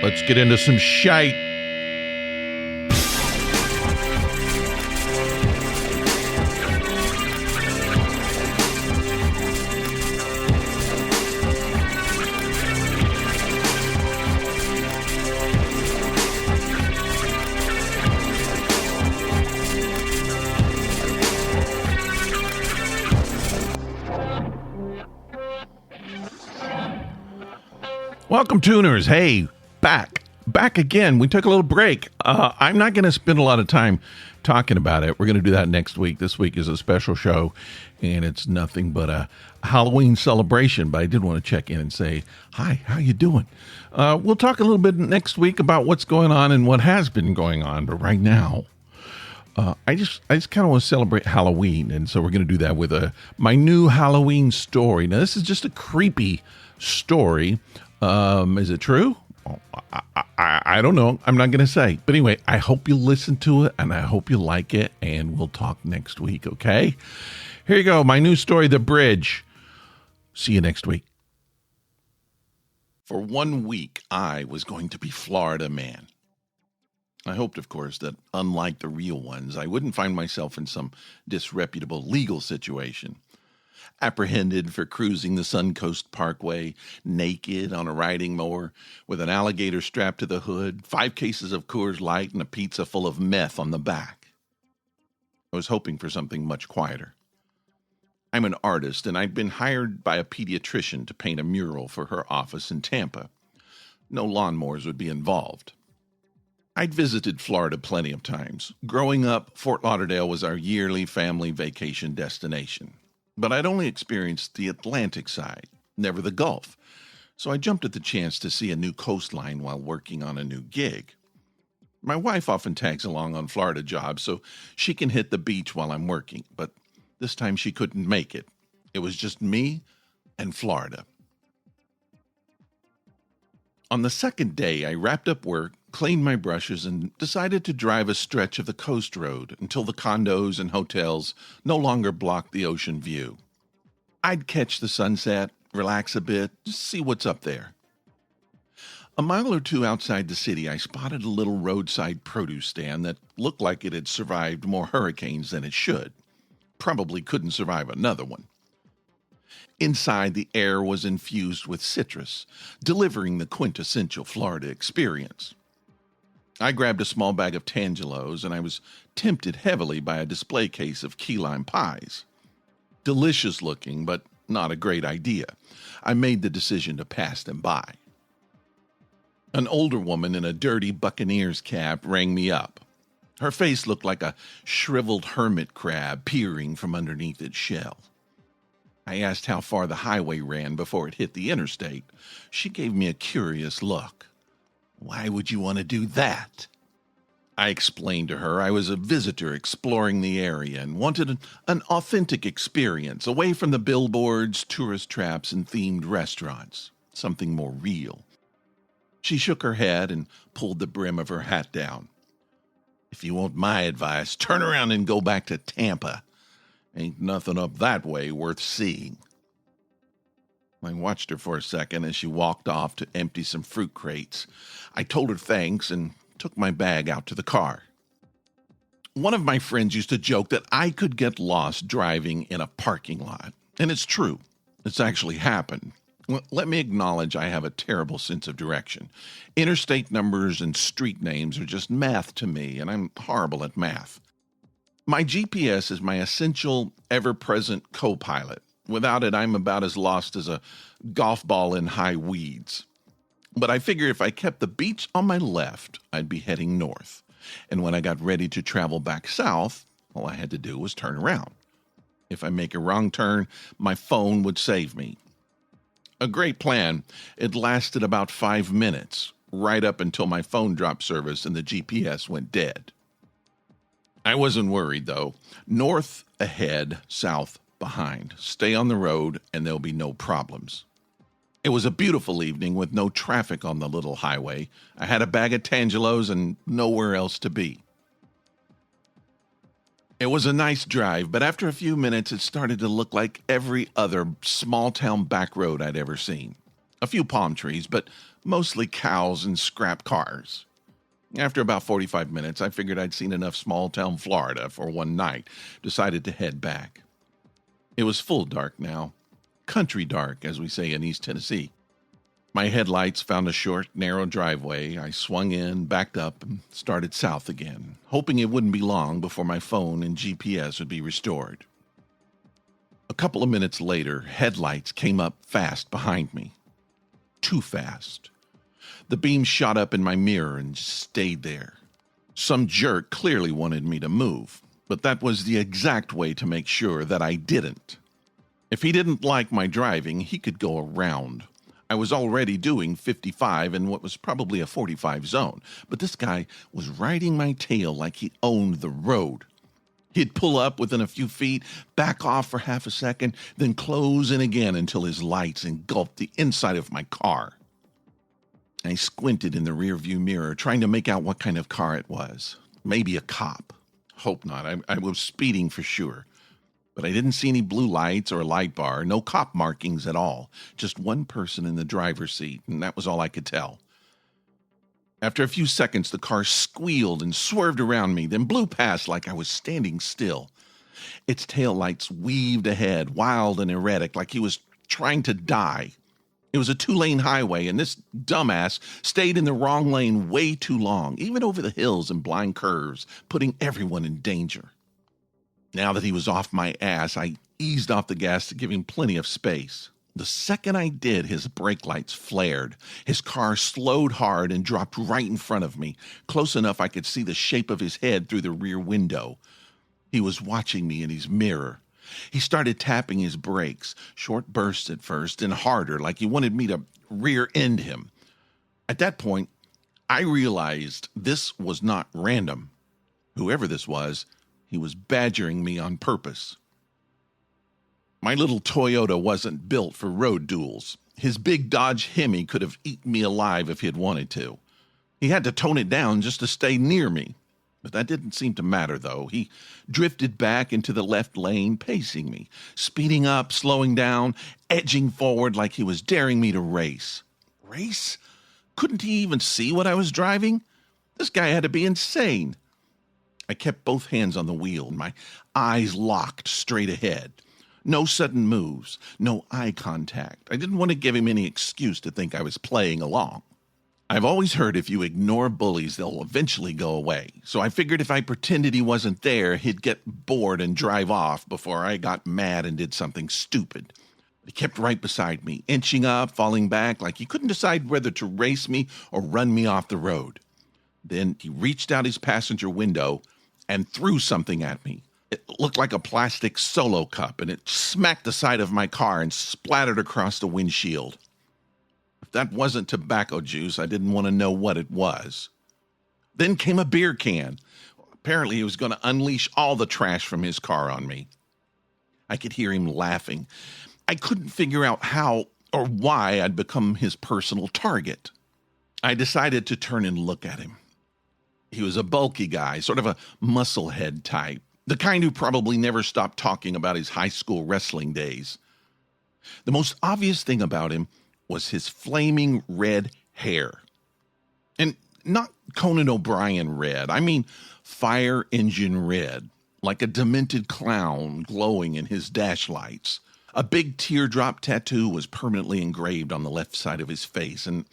Let's get into some shite. Welcome, tuners. Hey, back again. We took a little break. I'm not going to spend a lot of time talking about it. We're going to do that next week. This week is a special show, and it's nothing but a Halloween celebration. But I did want to check in and say, hi, how you doing? We'll talk a little bit next week about what's going on and what has been going on. But right now, I just kind of want to celebrate Halloween, and so we're going to do that with my new Halloween story. Now, this is just a creepy story. Is it true? I don't know. I'm not going to say. But anyway, I hope you listen to it, and I hope you like it, and we'll talk next week, okay? Here you go. My new story, The Bridge. See you next week. For 1 week, I was going to be Florida man. I hoped, of course, that unlike the real ones, I wouldn't find myself in some disreputable legal situation. Apprehended for cruising the Suncoast Parkway, naked on a riding mower, with an alligator strapped to the hood, 5 cases of Coors Light, and a pizza full of meth on the back. I was hoping for something much quieter. I'm an artist, and I'd been hired by a pediatrician to paint a mural for her office in Tampa. No lawnmowers would be involved. I'd visited Florida plenty of times. Growing up, Fort Lauderdale was our yearly family vacation destination. But I'd only experienced the Atlantic side, never the Gulf. So I jumped at the chance to see a new coastline while working on a new gig. My wife often tags along on Florida jobs, so she can hit the beach while I'm working. But this time she couldn't make it. It was just me and Florida. On the second day, I wrapped up work, cleaned my brushes, and decided to drive a stretch of the coast road until the condos and hotels no longer blocked the ocean view. I'd catch the sunset, relax a bit, just see what's up there. A mile or two outside the city, I spotted a little roadside produce stand that looked like it had survived more hurricanes than it should. Probably couldn't survive another one. Inside, the air was infused with citrus, delivering the quintessential Florida experience. I grabbed a small bag of Tangelos, and I was tempted heavily by a display case of key lime pies. Delicious looking, but not a great idea. I made the decision to pass them by. An older woman in a dirty Buccaneers cap rang me up. Her face looked like a shriveled hermit crab peering from underneath its shell. I asked how far the highway ran before it hit the interstate. She gave me a curious look. Why would you want to do that? I explained to her I was a visitor exploring the area and wanted an authentic experience, away from the billboards, tourist traps, and themed restaurants. Something more real. She shook her head and pulled the brim of her hat down. If you want my advice, turn around and go back to Tampa. Ain't nothing up that way worth seeing. I watched her for a second as she walked off to empty some fruit crates. I told her thanks and took my bag out to the car. One of my friends used to joke that I could get lost driving in a parking lot. And it's true. It's actually happened. Let me acknowledge I have a terrible sense of direction. Interstate numbers and street names are just math to me, and I'm horrible at math. My GPS is my essential, ever-present co-pilot. Without it, I'm about as lost as a golf ball in high weeds. But I figured if I kept the beach on my left, I'd be heading north. And when I got ready to travel back south, all I had to do was turn around. If I make a wrong turn, my phone would save me. A great plan. It lasted about 5 minutes, right up until my phone dropped service and the GPS went dead. I wasn't worried, though. North ahead, south behind. Stay on the road, and there'll be no problems. It was a beautiful evening with no traffic on the little highway. I had a bag of Tangelos and nowhere else to be. It was a nice drive, but after a few minutes, it started to look like every other small-town back road I'd ever seen. A few palm trees, but mostly cows and scrap cars. After about 45 minutes, I figured I'd seen enough small-town Florida for one night, decided to head back. It was full dark now. Country dark, as we say in East Tennessee. My headlights found a short, narrow driveway. I swung in, backed up, and started south again, hoping it wouldn't be long before my phone and GPS would be restored. A couple of minutes later, headlights came up fast behind me. Too fast. The beam shot up in my mirror and stayed there. Some jerk clearly wanted me to move, but that was the exact way to make sure that I didn't. If he didn't like my driving, he could go around. I was already doing 55 in what was probably a 45 zone, but this guy was riding my tail like he owned the road. He'd pull up within a few feet, back off for half a second, then close in again until his lights engulfed the inside of my car. I squinted in the rearview mirror, trying to make out what kind of car it was. Maybe a cop. Hope not. I was speeding for sure. But I didn't see any blue lights or a light bar, no cop markings at all. Just one person in the driver's seat, and that was all I could tell. After a few seconds, the car squealed and swerved around me, then blew past like I was standing still. Its taillights weaved ahead, wild and erratic, like he was trying to die. It was a 2-lane highway, and this dumbass stayed in the wrong lane way too long, even over the hills and blind curves, putting everyone in danger. Now that he was off my ass, I eased off the gas to give him plenty of space. The second I did, his brake lights flared. His car slowed hard and dropped right in front of me, close enough I could see the shape of his head through the rear window. He was watching me in his mirror. He started tapping his brakes, short bursts at first, and harder, like he wanted me to rear-end him. At that point, I realized this was not random. Whoever this was, he was badgering me on purpose. My little Toyota wasn't built for road duels. His big Dodge Hemi could have eaten me alive if he had wanted to. He had to tone it down just to stay near me. But that didn't seem to matter, though. He drifted back into the left lane, pacing me, speeding up, slowing down, edging forward like he was daring me to race. Race? Couldn't he even see what I was driving? This guy had to be insane. I kept both hands on the wheel, my eyes locked straight ahead. No sudden moves, no eye contact. I didn't want to give him any excuse to think I was playing along. I've always heard if you ignore bullies, they'll eventually go away. So I figured if I pretended he wasn't there, he'd get bored and drive off before I got mad and did something stupid. He kept right beside me, inching up, falling back, like he couldn't decide whether to race me or run me off the road. Then he reached out his passenger window and threw something at me. It looked like a plastic Solo cup, and it smacked the side of my car and splattered across the windshield. If that wasn't tobacco juice, I didn't want to know what it was. Then came a beer can. Apparently, he was going to unleash all the trash from his car on me. I could hear him laughing. I couldn't figure out how or why I'd become his personal target. I decided to turn and look at him. He was a bulky guy, sort of a musclehead type, the kind who probably never stopped talking about his high school wrestling days. The most obvious thing about him was his flaming red hair. And not Conan O'Brien red, I mean fire engine red, like a demented clown glowing in his dash lights. A big teardrop tattoo was permanently engraved on the left side of his face, and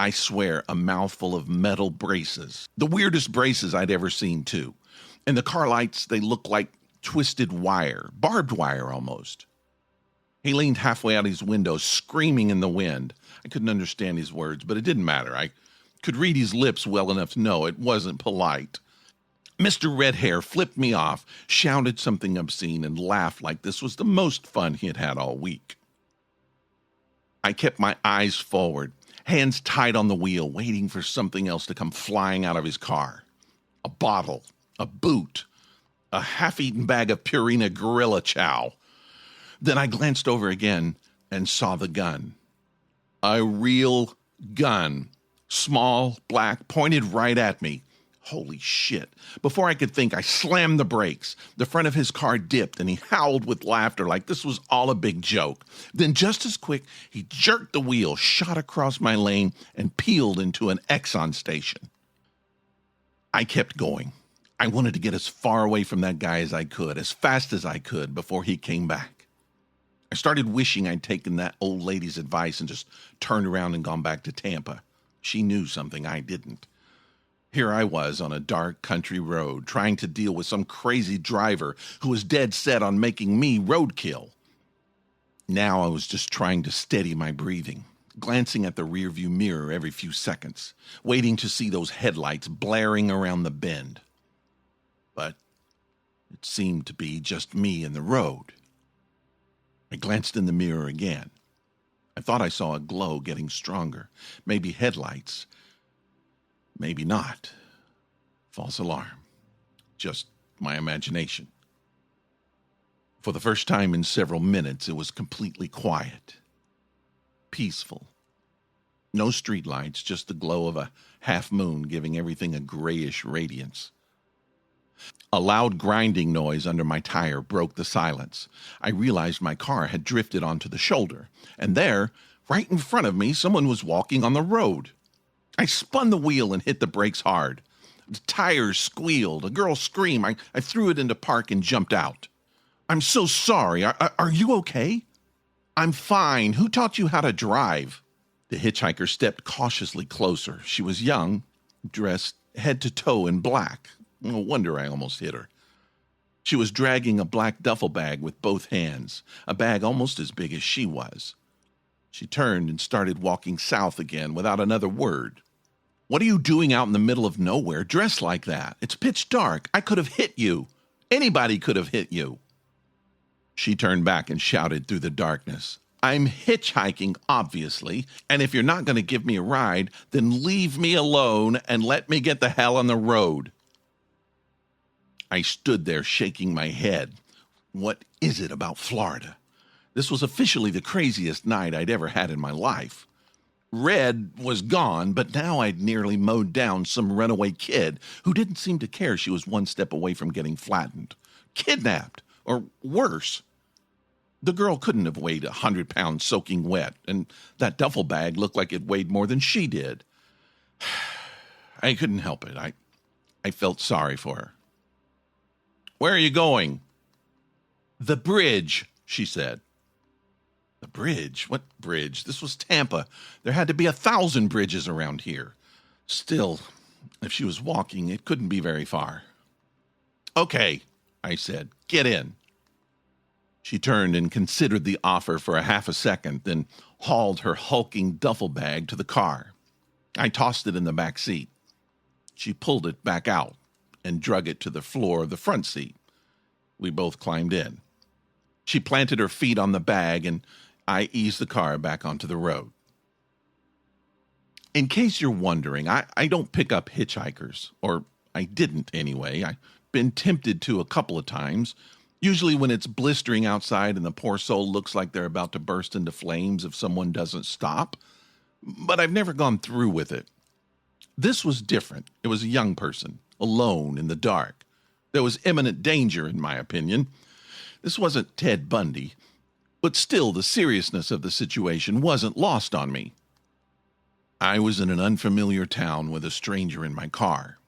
I swear, a mouthful of metal braces. The weirdest braces I'd ever seen, too. And the car lights, they looked like twisted wire, barbed wire almost. He leaned halfway out his window, screaming in the wind. I couldn't understand his words, but it didn't matter. I could read his lips well enough to know it wasn't polite. Mr. Red Hair flipped me off, shouted something obscene, and laughed like this was the most fun he had had all week. I kept my eyes forward, hands tight on the wheel, waiting for something else to come flying out of his car. A bottle, a boot, a half-eaten bag of Purina Gorilla Chow. Then I glanced over again and saw the gun. A real gun. Small, black, pointed right at me. Holy shit. Before I could think, I slammed the brakes. The front of his car dipped, and he howled with laughter like this was all a big joke. Then just as quick, he jerked the wheel, shot across my lane, and peeled into an Exxon station. I kept going. I wanted to get as far away from that guy as I could, as fast as I could, before he came back. I started wishing I'd taken that old lady's advice and just turned around and gone back to Tampa. She knew something I didn't. Here I was on a dark country road, trying to deal with some crazy driver who was dead set on making me roadkill. Now I was just trying to steady my breathing, glancing at the rearview mirror every few seconds, waiting to see those headlights blaring around the bend. But it seemed to be just me and the road. I glanced in the mirror again. I thought I saw a glow getting stronger, maybe headlights. Maybe not. False alarm. Just my imagination. For the first time in several minutes, it was completely quiet. Peaceful. No streetlights, just the glow of a half moon giving everything a grayish radiance. A loud grinding noise under my tire broke the silence. I realized my car had drifted onto the shoulder, and there, right in front of me, someone was walking on the road. I spun the wheel and hit the brakes hard. The tires squealed. A girl screamed. I threw it into park and jumped out. I'm so sorry. Are you okay? I'm fine. Who taught you how to drive? The hitchhiker stepped cautiously closer. She was young, dressed head to toe in black. No wonder I almost hit her. She was dragging a black duffel bag with both hands, a bag almost as big as she was. She turned and started walking south again without another word. What are you doing out in the middle of nowhere dressed like that? It's pitch dark. I could have hit you. Anybody could have hit you. She turned back and shouted through the darkness. I'm hitchhiking, obviously, and if you're not going to give me a ride, then leave me alone and let me get the hell on the road. I stood there shaking my head. What is it about Florida? This was officially the craziest night I'd ever had in my life. Red was gone, but now I'd nearly mowed down some runaway kid who didn't seem to care she was one step away from getting flattened. Kidnapped, or worse. The girl couldn't have weighed 100 pounds soaking wet, and that duffel bag looked like it weighed more than she did. I couldn't help it. I felt sorry for her. Where are you going? The bridge, she said. The bridge? What bridge? This was Tampa. There had to be 1,000 bridges around here. Still, if she was walking, it couldn't be very far. Okay, I said. Get in. She turned and considered the offer for a half a second, then hauled her hulking duffel bag to the car. I tossed it in the back seat. She pulled it back out and drug it to the floor of the front seat. We both climbed in. She planted her feet on the bag, and I eased the car back onto the road. In case you're wondering, I don't pick up hitchhikers, or I didn't anyway. I've been tempted to a couple of times, usually when it's blistering outside and the poor soul looks like they're about to burst into flames if someone doesn't stop. But I've never gone through with it. This was different. It was a young person, alone in the dark. There was imminent danger, in my opinion. This wasn't Ted Bundy, but still the seriousness of the situation wasn't lost on me. I was in an unfamiliar town with a stranger in my car.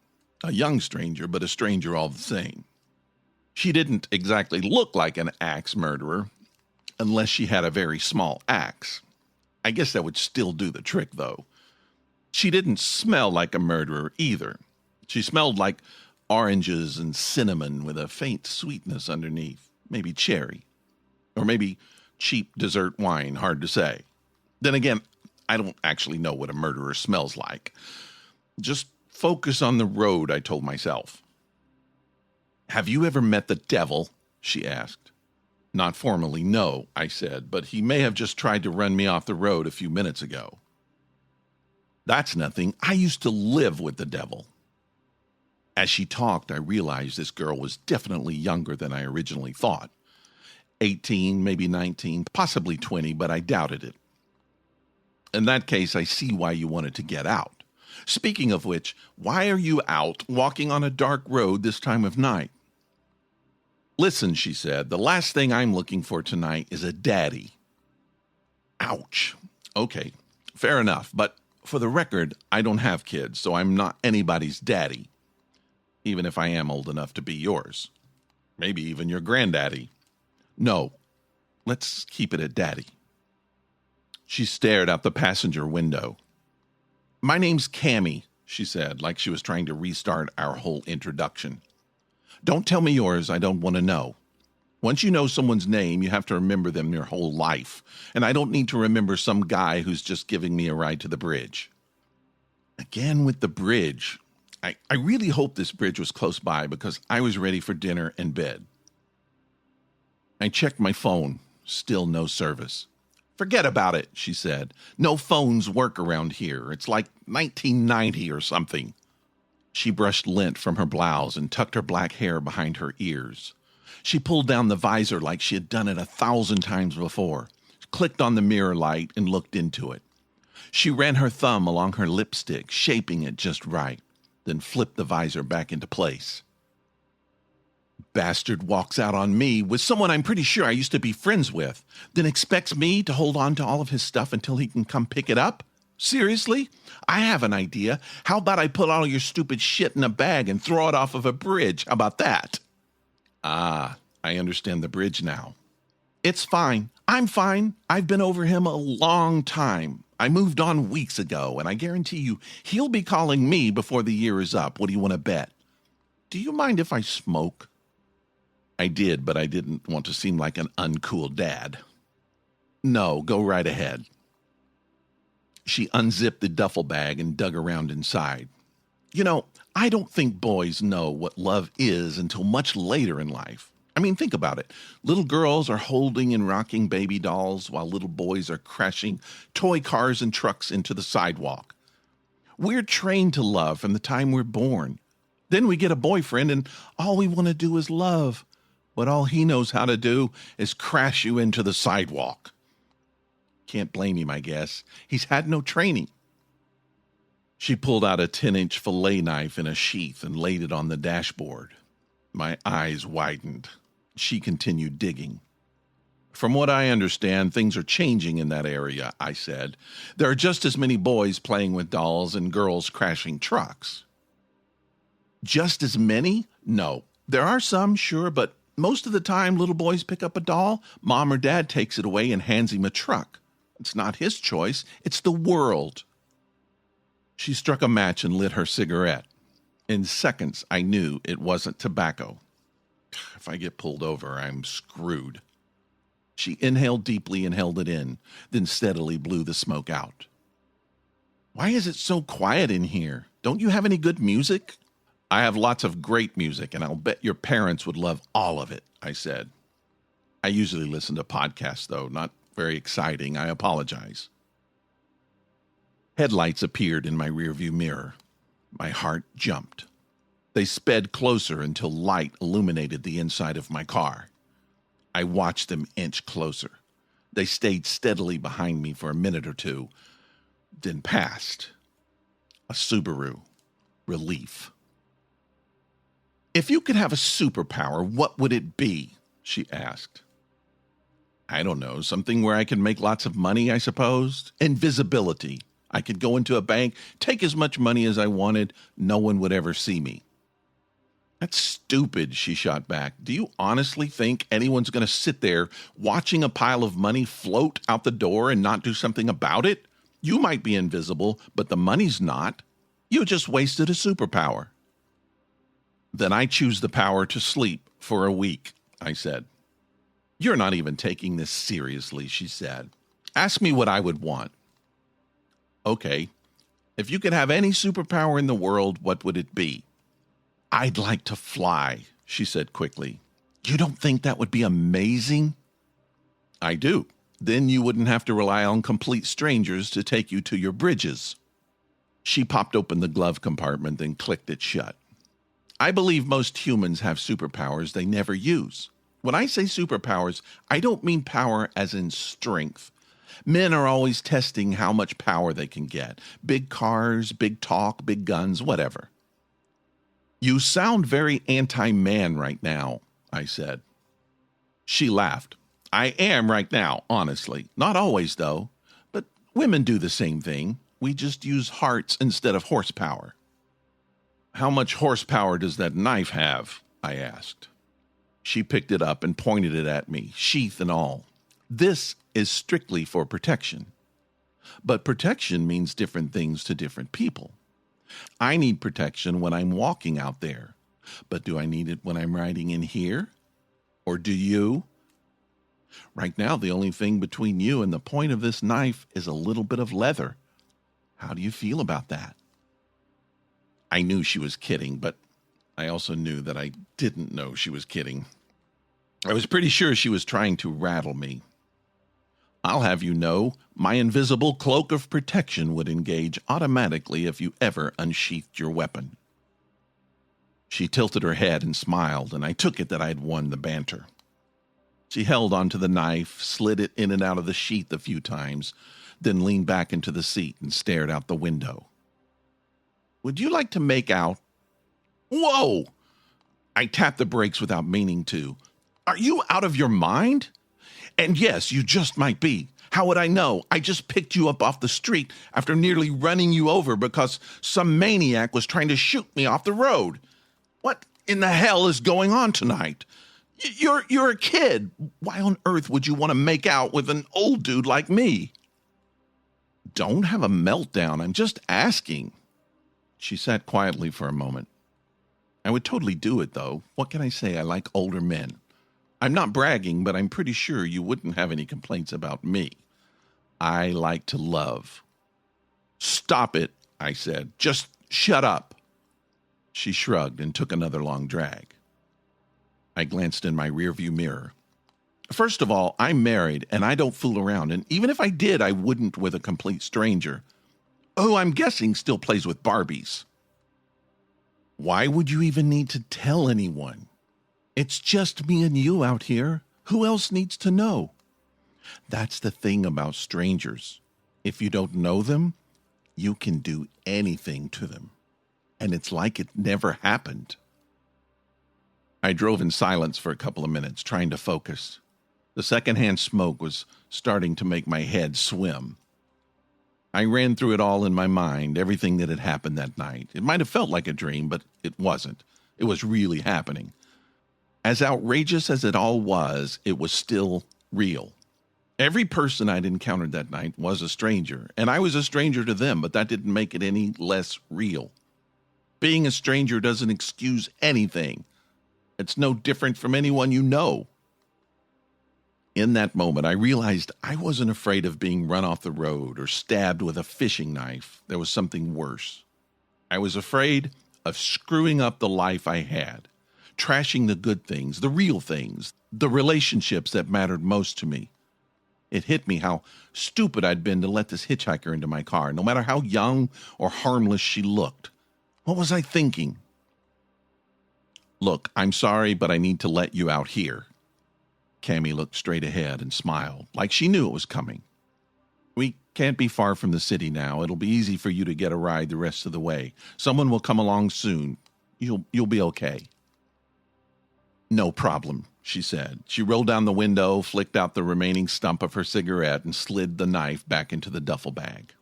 A young stranger, but a stranger all the same. She didn't exactly look like an axe murderer, unless she had a very small axe. I guess that would still do the trick, though. She didn't smell like a murderer either. She smelled like oranges and cinnamon with a faint sweetness underneath, maybe cherry, or maybe cheap dessert wine, hard to say. Then again, I don't actually know what a murderer smells like. Just focus on the road, I told myself. Have you ever met the devil? She asked. Not formally, no, I said, but he may have just tried to run me off the road a few minutes ago. That's nothing. I used to live with the devil. As she talked, I realized this girl was definitely younger than I originally thought. 18, maybe 19, possibly 20, but I doubted it. In that case, I see why you wanted to get out. Speaking of which, why are you out walking on a dark road this time of night? Listen, she said, the last thing I'm looking for tonight is a daddy. Ouch. Okay, fair enough, but for the record, I don't have kids, so I'm not anybody's daddy, even if I am old enough to be yours. Maybe even your granddaddy. No, let's keep it at daddy. She stared out the passenger window. My name's Cammy, she said, like she was trying to restart our whole introduction. Don't tell me yours, I don't want to know. Once you know someone's name, you have to remember them your whole life, and I don't need to remember some guy who's just giving me a ride to the bridge. Again with the bridge. I really hope this bridge was close by because I was ready for dinner and bed. I checked my phone. Still no service. Forget about it, she said. No phones work around here. It's like 1990 or something. She brushed lint from her blouse and tucked her black hair behind her ears. She pulled down the visor like she had done it 1,000 times before, clicked on the mirror light and looked into it. She ran her thumb along her lipstick, shaping it just right, then flipped the visor back into place. Bastard walks out on me with someone I'm pretty sure I used to be friends with, then expects me to hold on to all of his stuff until he can come pick it up? Seriously? I have an idea. How about I put all your stupid shit in a bag and throw it off of a bridge? How about that? Ah, I understand the bridge now. It's fine. I'm fine. I've been over him a long time. I moved on weeks ago, and I guarantee you he'll be calling me before the year is up. What do you want to bet? Do you mind if I smoke? I did, but I didn't want to seem like an uncool dad. No, go right ahead. She unzipped the duffel bag and dug around inside. You know, I don't think boys know what love is until much later in life. I mean, think about it. Little girls are holding and rocking baby dolls while little boys are crashing toy cars and trucks into the sidewalk. We're trained to love from the time we're born. Then we get a boyfriend and all we want to do is love. But all he knows how to do is crash you into the sidewalk. Can't blame him, I guess. He's had no training. She pulled out a 10-inch fillet knife in a sheath and laid it on the dashboard. My eyes widened. She continued digging. From what I understand, things are changing in that area, I said. There are just as many boys playing with dolls and girls crashing trucks. Just as many? No. There are some, sure, but most of the time little boys pick up a doll, mom or dad takes it away and hands him a truck. It's not his choice, it's the world. She struck a match and lit her cigarette. In seconds, I knew it wasn't tobacco. If I get pulled over, I'm screwed. She inhaled deeply and held it in, then steadily blew the smoke out. Why is it so quiet in here? Don't you have any good music? I have lots of great music, and I'll bet your parents would love all of it, I said. I usually listen to podcasts, though, not very exciting. I apologize. Headlights appeared in my rearview mirror. My heart jumped. They sped closer until light illuminated the inside of my car. I watched them inch closer. They stayed steadily behind me for a minute or two, then passed. A Subaru. Relief. If you could have a superpower, what would it be? She asked. I don't know, something where I can make lots of money, I suppose. Invisibility. I could go into a bank, take as much money as I wanted, no one would ever see me. That's stupid, she shot back. Do you honestly think anyone's going to sit there watching a pile of money float out the door and not do something about it? You might be invisible, but the money's not. You just wasted a superpower. Then I choose the power to sleep for a week, I said. You're not even taking this seriously, she said. Ask me what I would want. Okay, if you could have any superpower in the world, what would it be? I'd like to fly, she said quickly. You don't think that would be amazing? I do. Then you wouldn't have to rely on complete strangers to take you to your bridges. She popped open the glove compartment and clicked it shut. I believe most humans have superpowers they never use. When I say superpowers, I don't mean power as in strength. Men are always testing how much power they can get. Big cars, big talk, big guns, whatever. You sound very anti-man right now, I said. She laughed. I am right now, honestly. Not always, though. But women do the same thing. We just use hearts instead of horsepower. How much horsepower does that knife have? I asked. She picked it up and pointed it at me, sheath and all. This is strictly for protection. But protection means different things to different people. I need protection when I'm walking out there. But do I need it when I'm riding in here? Or do you? Right now, the only thing between you and the point of this knife is a little bit of leather. How do you feel about that? I knew she was kidding, but I also knew that I didn't know she was kidding. I was pretty sure she was trying to rattle me. I'll have you know, my invisible cloak of protection would engage automatically if you ever unsheathed your weapon. She tilted her head and smiled, and I took it that I had won the banter. She held onto the knife, slid it in and out of the sheath a few times, then leaned back into the seat and stared out the window. Would you like to make out? Whoa! I tapped the brakes without meaning to. Are you out of your mind? And yes, you just might be. How would I know? I just picked you up off the street after nearly running you over because some maniac was trying to shoot me off the road. What in the hell is going on tonight? You're a kid. Why on earth would you want to make out with an old dude like me? Don't have a meltdown. I'm just asking. She sat quietly for a moment. I would totally do it, though. What can I say? I like older men. I'm not bragging, but I'm pretty sure you wouldn't have any complaints about me. I like to love. Stop it, I said. Just shut up. She shrugged and took another long drag. I glanced in my rearview mirror. First of all, I'm married and I don't fool around, and even if I did, I wouldn't with a complete stranger, who I'm guessing still plays with Barbies. Why would you even need to tell anyone? It's just me and you out here. Who else needs to know? That's the thing about strangers. If you don't know them, you can do anything to them. And it's like it never happened. I drove in silence for a couple of minutes, trying to focus. The secondhand smoke was starting to make my head swim. I ran through it all in my mind, everything that had happened that night. It might have felt like a dream, but it wasn't. It was really happening. As outrageous as it all was, it was still real. Every person I'd encountered that night was a stranger, and I was a stranger to them, but that didn't make it any less real. Being a stranger doesn't excuse anything. It's no different from anyone you know. In that moment, I realized I wasn't afraid of being run off the road or stabbed with a fishing knife. There was something worse. I was afraid of screwing up the life I had, trashing the good things, the real things, the relationships that mattered most to me. It hit me how stupid I'd been to let this hitchhiker into my car, no matter how young or harmless she looked. What was I thinking? Look, I'm sorry, but I need to let you out here. Cammie looked straight ahead and smiled, like she knew it was coming. We can't be far from the city now. It'll be easy for you to get a ride the rest of the way. Someone will come along soon. You'll be okay. No problem, she said. She rolled down the window, flicked out the remaining stump of her cigarette, and slid the knife back into the duffel bag.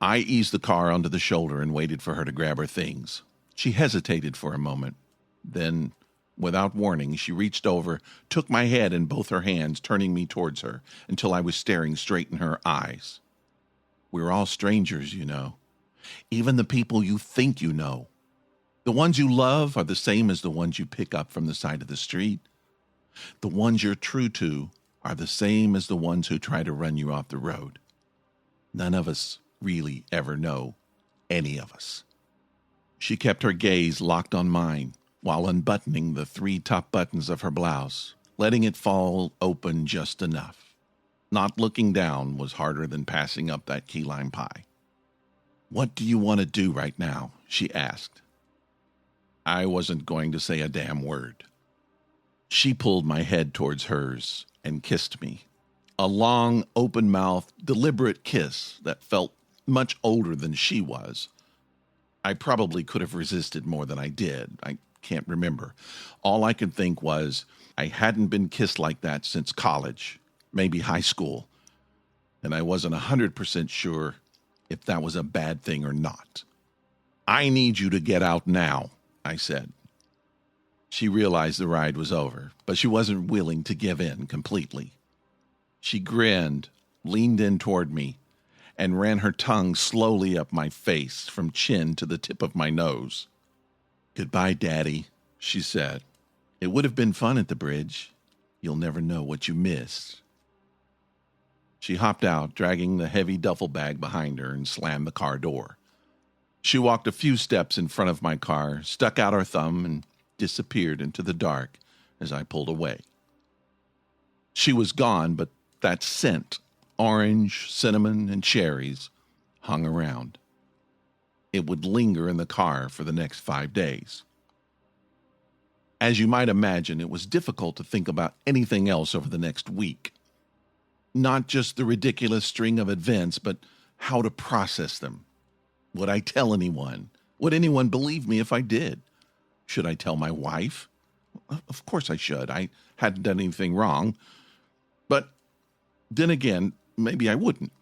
I eased the car onto the shoulder and waited for her to grab her things. She hesitated for a moment. Then, without warning, she reached over, took my head in both her hands, turning me towards her until I was staring straight in her eyes. We're all strangers, you know. Even the people you think you know. The ones you love are the same as the ones you pick up from the side of the street. The ones you're true to are the same as the ones who try to run you off the road. None of us really ever know any of us. She kept her gaze locked on mine while unbuttoning the 3 top buttons of her blouse, letting it fall open just enough. Not looking down was harder than passing up that key lime pie. What do you want to do right now? She asked. I wasn't going to say a damn word. She pulled my head towards hers and kissed me. A long, open-mouthed, deliberate kiss that felt much older than she was. I probably could have resisted more than I did. I can't remember. All I could think was I hadn't been kissed like that since college, maybe high school, and I wasn't 100% sure if that was a bad thing or not. "I need you to get out now," I said. She realized the ride was over, but she wasn't willing to give in completely. She grinned, leaned in toward me, and ran her tongue slowly up my face from chin to the tip of my nose. "Goodbye, Daddy," she said. "It would have been fun at the bridge. You'll never know what you missed." She hopped out, dragging the heavy duffel bag behind her, and slammed the car door. She walked a few steps in front of my car, stuck out her thumb, and disappeared into the dark as I pulled away. She was gone, but that scent, orange, cinnamon, and cherries, hung around. It would linger in the car for the next 5 days. As you might imagine, it was difficult to think about anything else over the next week. Not just the ridiculous string of events, but how to process them. Would I tell anyone? Would anyone believe me if I did? Should I tell my wife? Of course I should. I hadn't done anything wrong. But then again, maybe I wouldn't.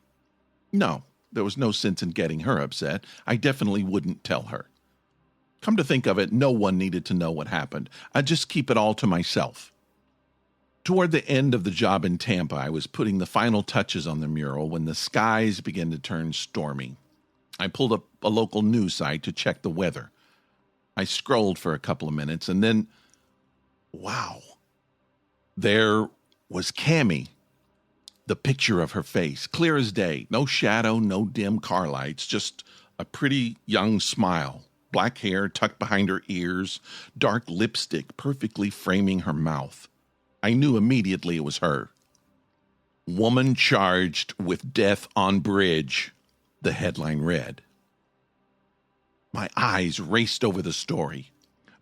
No, there was no sense in getting her upset. I definitely wouldn't tell her. Come to think of it, no one needed to know what happened. I'd just keep it all to myself. Toward the end of the job in Tampa, I was putting the final touches on the mural when the skies began to turn stormy. I pulled up a local news site to check the weather. I scrolled for a couple of minutes, and then, wow, there was Cammie. The picture of her face, clear as day, no shadow, no dim car lights, just a pretty young smile, black hair tucked behind her ears, dark lipstick perfectly framing her mouth. I knew immediately it was her. "Woman charged with death on bridge," the headline read. My eyes raced over the story.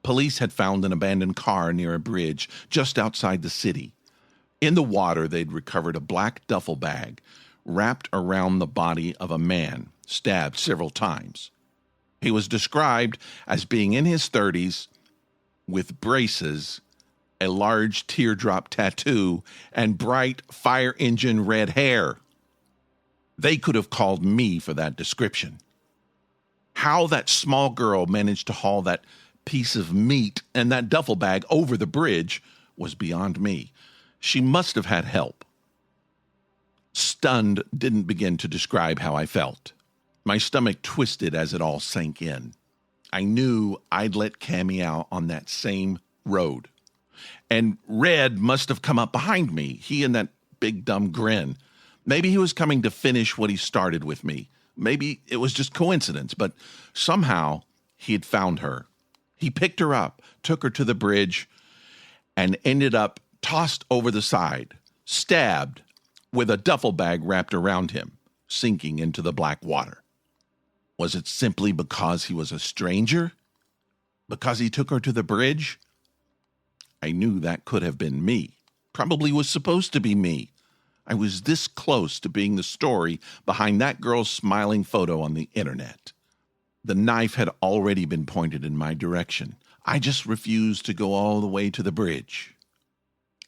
Police had found an abandoned car near a bridge just outside the city. In the water, they'd recovered a black duffel bag wrapped around the body of a man, stabbed several times. He was described as being in his 30s, with braces, a large teardrop tattoo, and bright fire engine red hair. They could have called me for that description. How that small girl managed to haul that piece of meat and that duffel bag over the bridge was beyond me. She must have had help. Stunned didn't begin to describe how I felt. My stomach twisted as it all sank in. I knew I'd let Cammie out on that same road. And Red must have come up behind me, he and that big dumb grin. Maybe he was coming to finish what he started with me. Maybe it was just coincidence, but somehow he had found her. He picked her up, took her to the bridge, and ended up tossed over the side, stabbed, with a duffel bag wrapped around him, sinking into the black water. Was it simply because he was a stranger? Because he took her to the bridge? I knew that could have been me. Probably was supposed to be me. I was this close to being the story behind that girl's smiling photo on the internet. The knife had already been pointed in my direction. I just refused to go all the way to the bridge.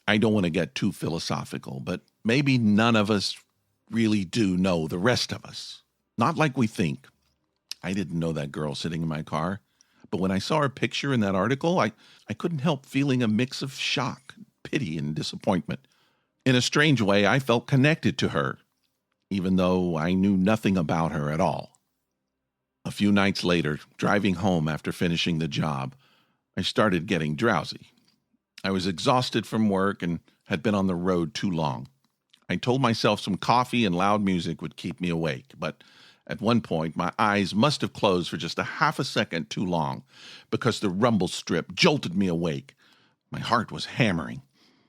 I don't want to get too philosophical, but maybe none of us really do know the rest of us. Not like we think. I didn't know that girl sitting in my car, but when I saw her picture in that article, I couldn't help feeling a mix of shock, pity, and disappointment. In a strange way, I felt connected to her, even though I knew nothing about her at all. A few nights later, driving home after finishing the job, I started getting drowsy. I was exhausted from work and had been on the road too long. I told myself some coffee and loud music would keep me awake, but at one point my eyes must have closed for just a half a second too long because the rumble strip jolted me awake. My heart was hammering.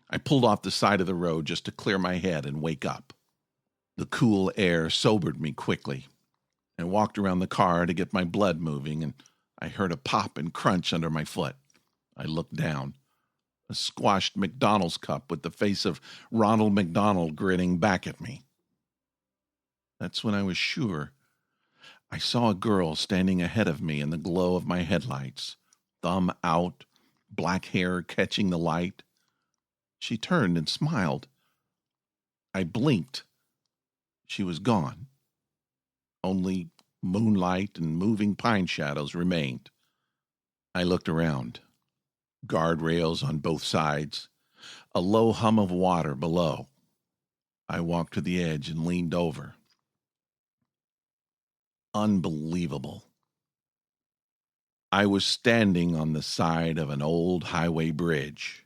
I pulled off the side of the road just to clear my head and wake up. The cool air sobered me quickly. I walked around the car to get my blood moving, and I heard a pop and crunch under my foot. I looked down. a squashed McDonald's cup with the face of Ronald McDonald grinning back at me. That's when I was sure. I saw a girl standing ahead of me in the glow of my headlights, thumb out, black hair catching the light. She turned and smiled. I blinked. She was gone. Only moonlight and moving pine shadows remained. I looked around. Guardrails on both sides, a low hum of water below. I walked to the edge and leaned over. Unbelievable. I was standing on the side of an old highway bridge.